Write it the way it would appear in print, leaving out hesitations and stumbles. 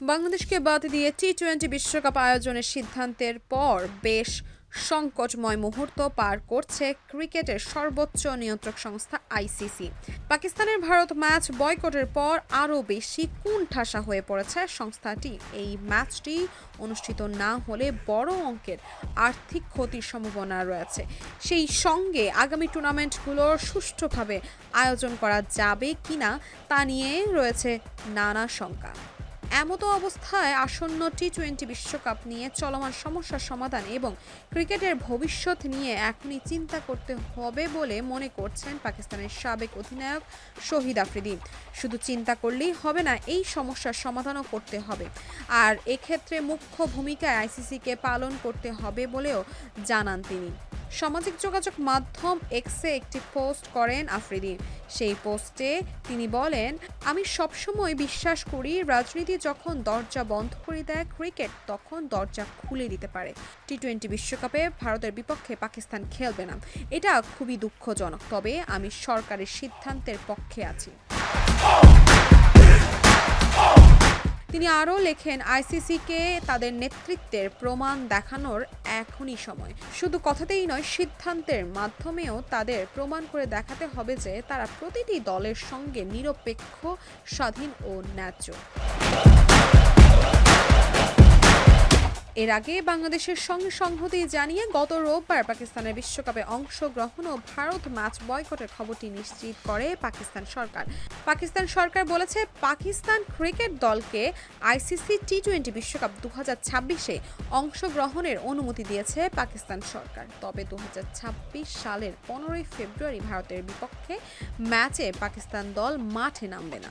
বাংলাদেশকে বাদ দিয়ে টি-20 বিশ্বকাপ আয়োজনের সিদ্ধান্তের পর বেশ সংকটময় মুহূর্ত পার করছে ক্রিকেটের সর্বোচ্চ নিয়ন্ত্রক সংস্থা আইসিসি। পাকিস্তানের ভারত ম্যাচ বয়কটের পর আরও বেশি কোণঠাসা হয়ে পড়েছে সংস্থাটি। এই ম্যাচটি অনুষ্ঠিত না হলে বড় অঙ্কের আর্থিক ক্ষতির সম্ভাবনা রয়েছে। সেই সঙ্গে আগামী টুর্নামেন্টগুলোর সুষ্ঠুভাবে আয়োজন করা যাবে কিনা তা নিয়ে রয়েছে নানা শঙ্কা। এমতো অবস্থায় আসন্ন টি-20 বিশ্বকাপ নিয়ে চলমান সমস্যার সমাধান এবং ক্রিকেটের ভবিষ্যৎ নিয়ে এখনই চিন্তা করতে হবে বলে মনে করছেন পাকিস্তানের সাবেক অধিনায়ক শহীদ আফ্রিদি। শুধু চিন্তা করলেই হবে না, এই সমস্যার সমাধানও করতে হবে। আর এক্ষেত্রে মুখ্য ভূমিকায় আইসিসিকে পালন করতে হবে বলেও জানান তিনি। সামাজিক যোগাযোগ মাধ্যম এক্সে একটি পোস্ট করেন আফ্রিদি। সেই পোস্টে তিনি বলেন, আমি সবসময় বিশ্বাস করি রাজনীতি যখন দরজা বন্ধ করে দেয় ক্রিকেট তখন দরজা খুলে দিতে পারে। টি-20 বিশ্বকাপে ভারতের বিপক্ষে পাকিস্তান খেলবে না, এটা খুবই দুঃখজনক। তবে আমি সরকারের সিদ্ধান্তের পক্ষে আছি। তিনি আরও লেখেন, আইসিসিকে তাদের নেতৃত্বের প্রমাণ দেখানোর এখনই সময়। শুধু কথাতেই নয়, সিদ্ধান্তের মাধ্যমেও তাদের প্রমাণ করে দেখাতে হবে যে তারা প্রতিটি দলের সঙ্গে নিরপেক্ষ, স্বাধীন ও ন্যায্য। এর আগে বাংলাদেশের সঙ্গে সংহতি জানিয়ে গত রোববার পাকিস্তানের বিশ্বকাপে অংশগ্রহণ ও ভারত ম্যাচ বয়কটের খবরটি নিশ্চিত করে পাকিস্তান সরকার। পাকিস্তান সরকার বলেছে, পাকিস্তান ক্রিকেট দলকে আইসিসি টি-20 বিশ্বকাপ 2026-এ অংশগ্রহণের অনুমতি দিয়েছে পাকিস্তান সরকার। তবে 2026 সালের 15 ফেব্রুয়ারি ভারতের বিপক্ষে ম্যাচে পাকিস্তান দল মাঠে নামবে না।